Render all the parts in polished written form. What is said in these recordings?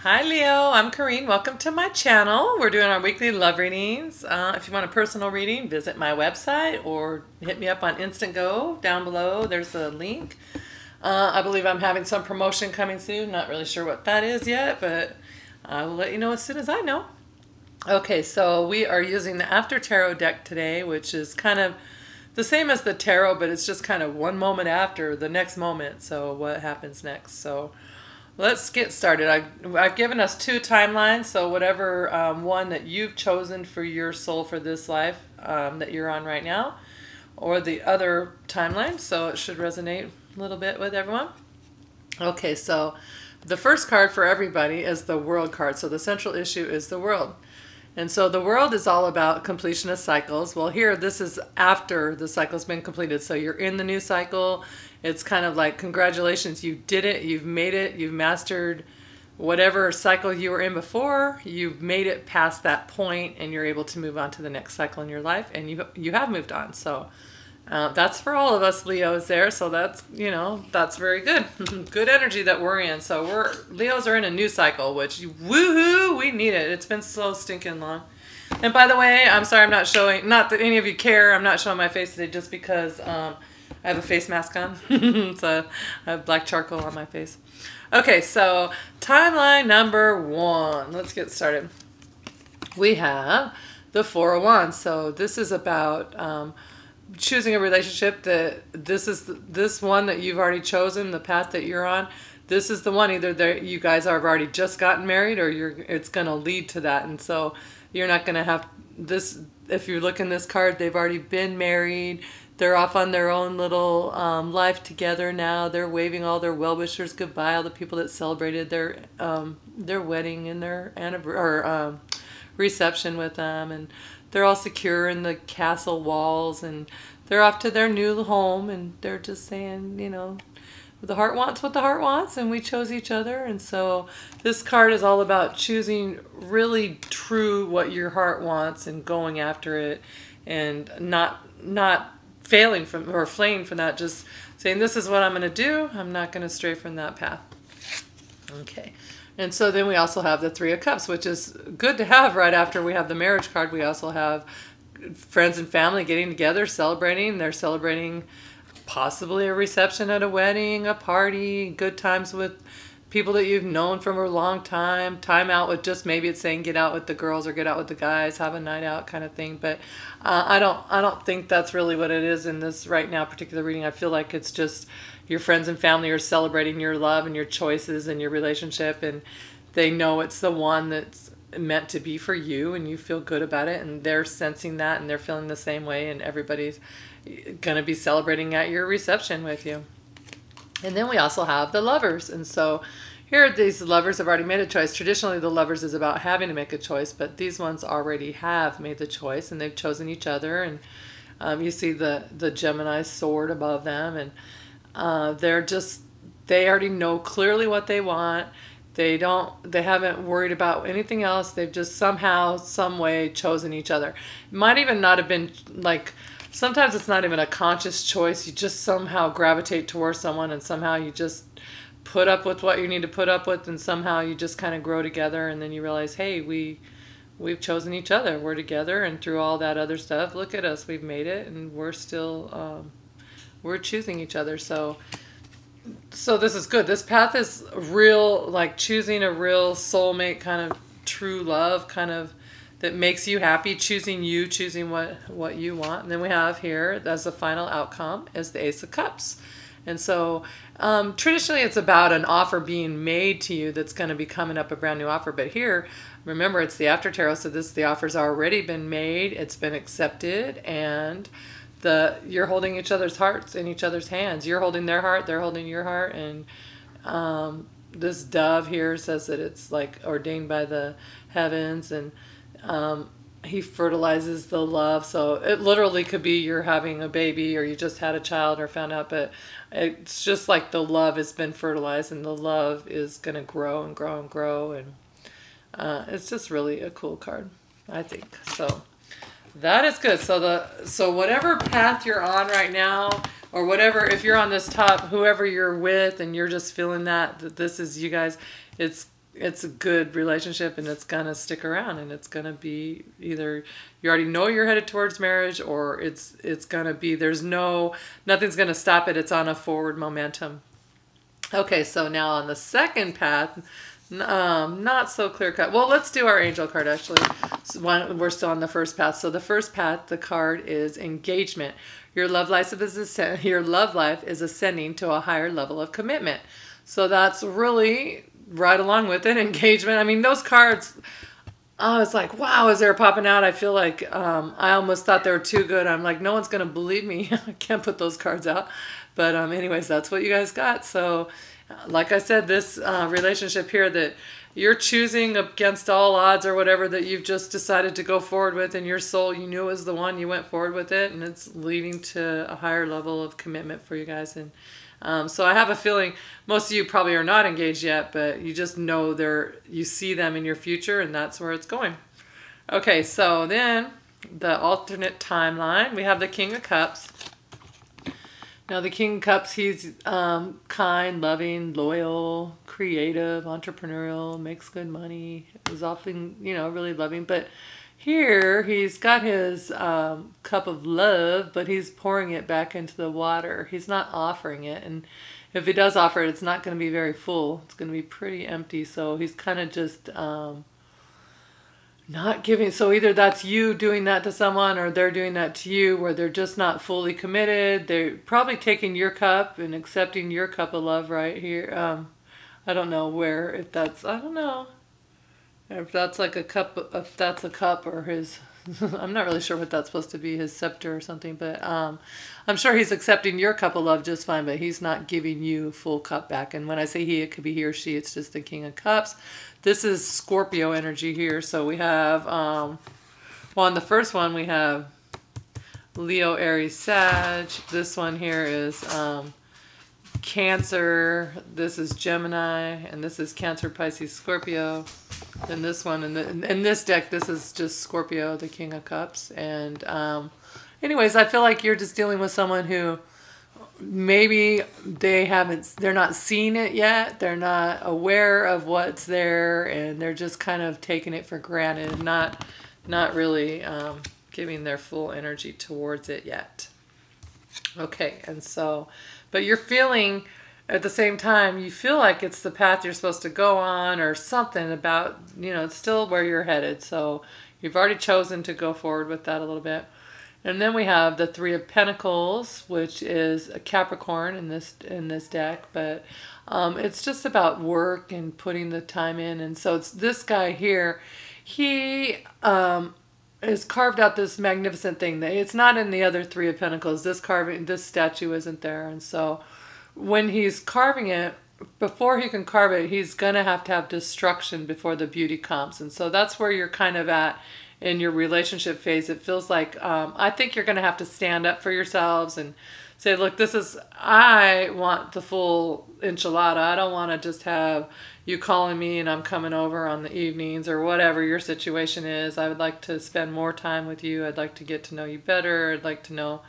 Hi Leo, I'm Corrine. Welcome to my channel. We're doing our weekly love readings. If you want a personal reading, visit my website or hit me up on Instant Go down below. There's a link. I believe I'm having some promotion coming soon. Not really sure what that is yet, but I will let you know as soon as I know. Okay, so we are using the After Tarot deck today, which is kind of the same as the tarot, but it's just kind of one moment after the next moment. So what happens next? So let's get started. I've given us two timelines, so whatever one that you've chosen for your soul for this life that you're on right now, or the other timeline, so it should resonate a little bit with everyone. Okay, so the first card for everybody is the World card. So the central issue is the World. And so the World is all about completion of cycles. Well, here, this is after the cycle's been completed. So you're in the new cycle. It's kind of like, congratulations, you did it, you've made it, you've mastered whatever cycle you were in before. You've made it past that point, and you're able to move on to the next cycle in your life, and you have moved on. So that's for all of us Leos there. So that's, that's very good. Good energy that we're in. So Leos are in a new cycle, which woohoo, we need it. It's been so stinking long. And by the way, I'm sorry I'm not showing, not that any of you care, I'm not showing my face today just because I have a face mask on. So I have black charcoal on my face. Okay, so timeline number one. Let's get started. We have the Four of Wands. So this is about choosing a relationship. That this one that you've already chosen, the path that you're on. This is the one. Either you guys have already just gotten married, or it's going to lead to that. And so you're not going to have this. If you look in this card, they've already been married. They're off on their own little life together now. They're waving all their well-wishers goodbye, all the people that celebrated their wedding and their reception with them, and they're all secure in the castle walls, and they're off to their new home, and they're just saying, the heart wants what the heart wants, and we chose each other. And so this card is all about choosing really true what your heart wants and going after it, and not failing from or fleeing from that, just saying, this is what I'm going to do. I'm not going to stray from that path. Okay. And so then we also have the Three of Cups, which is good to have right after we have the marriage card. We also have friends and family getting together, celebrating. They're celebrating possibly a reception at a wedding, a party, good times with people that you've known from a long time, time out with, just maybe it's saying get out with the girls or get out with the guys, have a night out kind of thing. But I don't think that's really what it is in this right now particular reading. I feel like it's just your friends and family are celebrating your love and your choices and your relationship, and they know it's the one that's meant to be for you, and you feel good about it, and they're sensing that, and they're feeling the same way, and everybody's gonna be celebrating at your reception with you. And then we also have the Lovers. And so here these Lovers have already made a choice. Traditionally the Lovers is about having to make a choice, but these ones already have made the choice, and they've chosen each other. And you see the Gemini sword above them, and they already know clearly what they want. They haven't worried about anything else. They've just somehow, some way chosen each other. It might even not have been like, sometimes it's not even a conscious choice. You just somehow gravitate towards someone, and somehow you just put up with what you need to put up with, and somehow you just kind of grow together, and then you realize, hey, we've chosen each other. We're together, and through all that other stuff, look at us. We've made it, and we're still we're choosing each other. So this is good. This path is real, like choosing a real soulmate, kind of true love, kind of that makes you happy, choosing what you want. And then we have here, as the final outcome, is the Ace of Cups. And so traditionally it's about an offer being made to you that's going to be coming up, a brand new offer. But here, remember, it's the After Tarot, so the offer's already been made, it's been accepted, and you're holding each other's hearts in each other's hands. You're holding their heart, they're holding your heart, and this dove here says that it's like ordained by the heavens, and he fertilizes the love. So it literally could be you're having a baby, or you just had a child or found out, but it's just like the love has been fertilized, and the love is going to grow and grow and grow. And it's just really a cool card, I think. So that is good. So whatever path you're on right now, or whatever, if you're on this top, whoever you're with, and you're just feeling that this is you guys, it's a good relationship and it's gonna stick around, and it's gonna be either you already know you're headed towards marriage, or it's gonna be nothing's gonna stop it. It's on a forward momentum. Okay, so now on the second path, not so clear cut. Well, let's do our angel card actually. So we're still on the first path. So the first path, the card is engagement. Your love life is ascending to a higher level of commitment. So that's really right along with it. Engagement. I mean, those cards, I was like, wow, as they're popping out, I feel like I almost thought they were too good. I'm like, no one's going to believe me. I can't put those cards out. But anyways, that's what you guys got. So like I said, this relationship here that you're choosing against all odds or whatever, that you've just decided to go forward with in your soul, you knew it was the one, you went forward with it, and it's leading to a higher level of commitment for you guys. And so I have a feeling most of you probably are not engaged yet, but you just know you see them in your future, and that's where it's going. Okay, so then the alternate timeline, we have the King of Cups. Now the King of Cups, he's kind, loving, loyal, creative, entrepreneurial, makes good money, is often, really loving. But here he's got his cup of love, but he's pouring it back into the water. He's not offering it. And if he does offer it, it's not going to be very full. It's going to be pretty empty. So he's kind of just not giving. So either that's you doing that to someone, or they're doing that to you, where they're just not fully committed. They're probably taking your cup and accepting your cup of love right here. I don't know if that's, I don't know if that's like a cup, if that's a cup or his, I'm not really sure what that's supposed to be, his scepter or something, but I'm sure he's accepting your cup of love just fine, but he's not giving you full cup back. And when I say he, it could be he or she. It's just the King of Cups. This is Scorpio energy here. So we have, well, on the first one, we have Leo, Aries, Sag. This one here is Cancer. This is Gemini. And this is Cancer, Pisces, Scorpio. And this one, in this deck, this is just Scorpio, the King of Cups. And anyways, I feel like you're just dealing with someone who maybe they're not seeing it yet. They're not aware of what's there, and they're just kind of taking it for granted, not really giving their full energy towards it yet. Okay, and so, but you're feeling, at the same time, you feel like it's the path you're supposed to go on, or something about, it's still where you're headed. So you've already chosen to go forward with that a little bit. And then we have the Three of Pentacles, which is a Capricorn in this deck, but it's just about work and putting the time in. And so it's this guy here. He has carved out this magnificent thing. It's not in the other Three of Pentacles. This statue isn't there. And so when he's carving it, before he can carve it, he's gonna have to have destruction before the beauty comes. And so that's where you're kind of at in your relationship phase. It feels like, I think you're going to have to stand up for yourselves and say, look, I want the full enchilada. I don't want to just have you calling me and I'm coming over on the evenings, or whatever your situation is. I would like to spend more time with you. I'd like to get to know you better. I'd like to know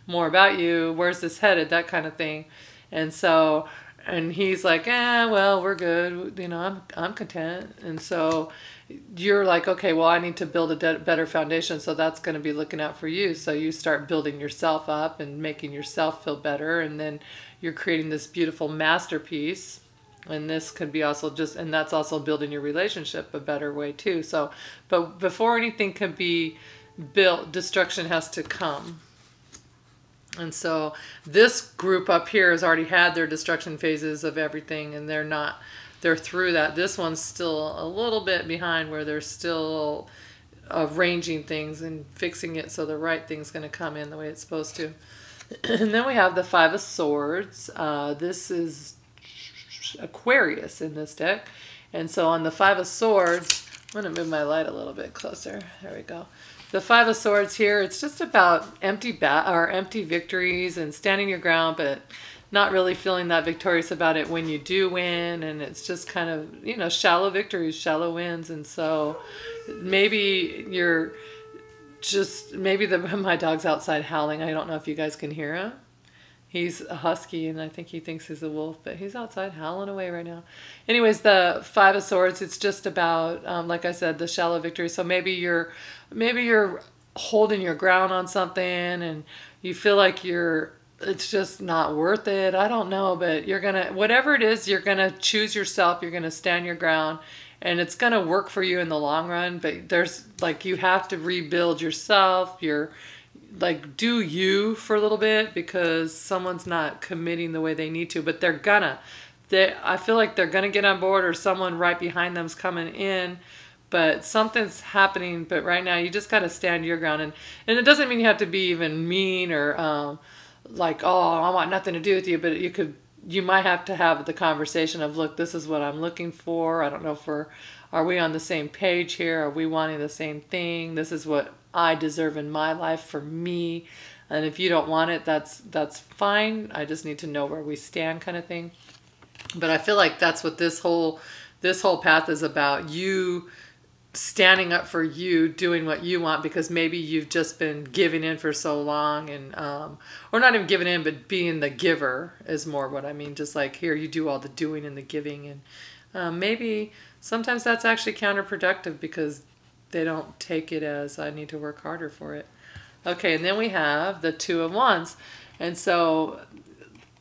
more about you. Where's this headed? That kind of thing. And so, and he's like, well, we're good. I'm content. And so you're like, okay, well, I need to build a better foundation. So that's going to be looking out for you. So you start building yourself up and making yourself feel better. And then you're creating this beautiful masterpiece. And this could be also and that's also building your relationship a better way too. So, but before anything can be built, destruction has to come. And so this group up here has already had their destruction phases of everything, and they're through that. This one's still a little bit behind, where they're still arranging things and fixing it so the right thing's going to come in the way it's supposed to. And then we have the Five of Swords. This is Aquarius in this deck. And so on the Five of Swords, I'm going to move my light a little bit closer. There we go. The Five of Swords here, it's just about empty victories and standing your ground, but not really feeling that victorious about it when you do win. And it's just kind of, shallow victories, shallow wins. And so maybe my dog's outside howling. I don't know if you guys can hear him. He's a husky, and I think he thinks he's a wolf, but he's outside howling away right now. Anyways, the Five of Swords, it's just about, like I said, the shallow victory. So maybe you're holding your ground on something, and you feel like it's just not worth it. I don't know, but whatever it is, you're gonna choose yourself. You're gonna stand your ground, and it's gonna work for you in the long run. But you have to rebuild yourself. Do you for a little bit, because someone's not committing the way they need to, but I feel like they're gonna get on board, or someone right behind them's coming in, but something's happening. But right now you just got to stand your ground, and it doesn't mean you have to be even mean or oh, I want nothing to do with you, but you might have to have the conversation of, look, this is what I'm looking for. I don't know are we on the same page here? Are we wanting the same thing? This is what I deserve in my life for me. And if you don't want it, that's fine. I just need to know where we stand, kind of thing. But I feel like that's what this whole path is about. You standing up for you, doing what you want, because maybe you've just been giving in for so long, and or not even giving in, but being the giver is more what I mean. Just like, here, you do all the doing and the giving, and maybe sometimes that's actually counterproductive, because they don't take it as, I need to work harder for it. Okay, and then we have the Two of Wands. And so,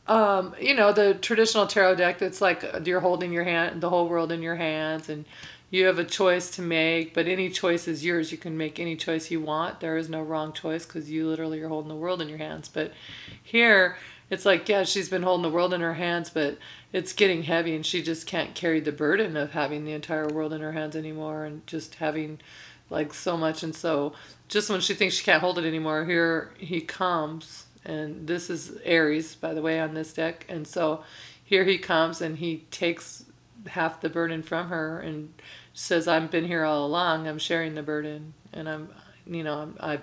the traditional tarot deck, it's like you're holding the whole world in your hands, and you have a choice to make, but any choice is yours. You can make any choice you want. There is no wrong choice, because you literally are holding the world in your hands. But here, it's like, yeah, she's been holding the world in her hands, but it's getting heavy, and she just can't carry the burden of having the entire world in her hands anymore, and just having like so much. And so just when she thinks she can't hold it anymore, here he comes. And this is Aries, by the way, on this deck. And so here he comes, and he takes half the burden from her and says, I've been here all along. I'm sharing the burden, and I'm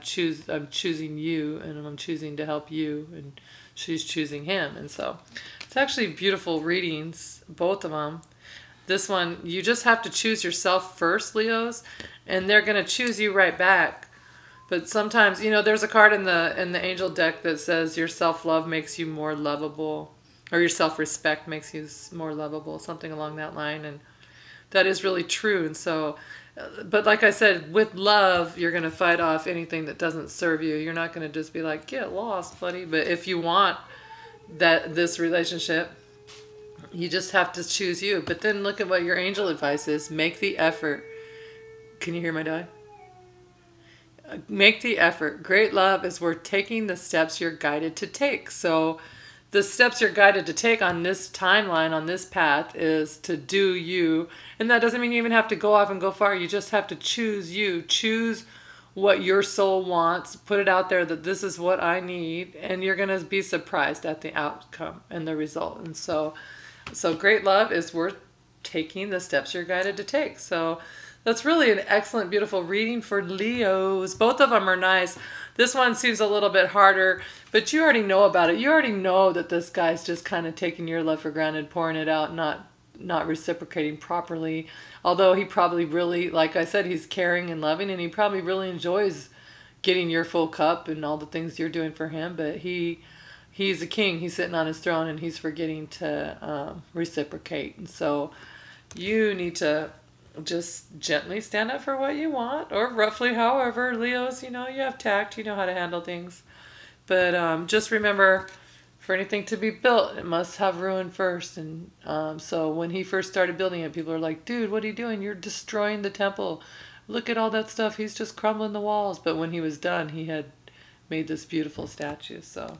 choosing you, and I'm choosing to help you, and she's choosing him. And so it's actually beautiful readings, both of them. This one, you just have to choose yourself first, Leos, and they're going to choose you right back. But sometimes, there's a card in the angel deck that says your self-love makes you more lovable, or your self-respect makes you more lovable, something along that line. And that is really true. And so, but like I said, with love, you're going to fight off anything that doesn't serve you. You're not going to just be like, get lost, buddy. But if you want this relationship, you just have to choose you. But then look at what your angel advice is. Make the effort. Can you hear my dog? Make the effort. Great love is worth taking the steps you're guided to take. So the steps you're guided to take on this timeline, on this path, is to do you. And that doesn't mean you even have to go off and go far. You just have to choose you. Choose what your soul wants. Put it out there that this is what I need. And you're going to be surprised at the outcome and the result. And so great love is worth taking the steps you're guided to take. So that's really an excellent, beautiful reading for Leos. Both of them are nice. This one seems a little bit harder, but you already know about it. You already know that this guy's just kind of taking your love for granted, pouring it out, not reciprocating properly. Although he probably really, like I said, he's caring and loving, and he probably really enjoys getting your full cup and all the things you're doing for him. But he's a king. He's sitting on his throne, and he's forgetting to reciprocate. And so you need to just gently stand up for what you want, or roughly however. Leos, you have tact, you know how to handle things. But just remember, for anything to be built, it must have ruin first. And so when he first started building it, people are like, dude, what are you doing? You're destroying the temple. Look at all that stuff. He's just crumbling the walls. But when he was done, he had made this beautiful statue. So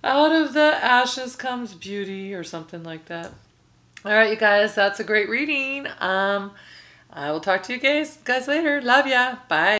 out of the ashes comes beauty, or something like that. All right, you guys, that's a great reading. I will talk to you guys later. Love ya. Bye.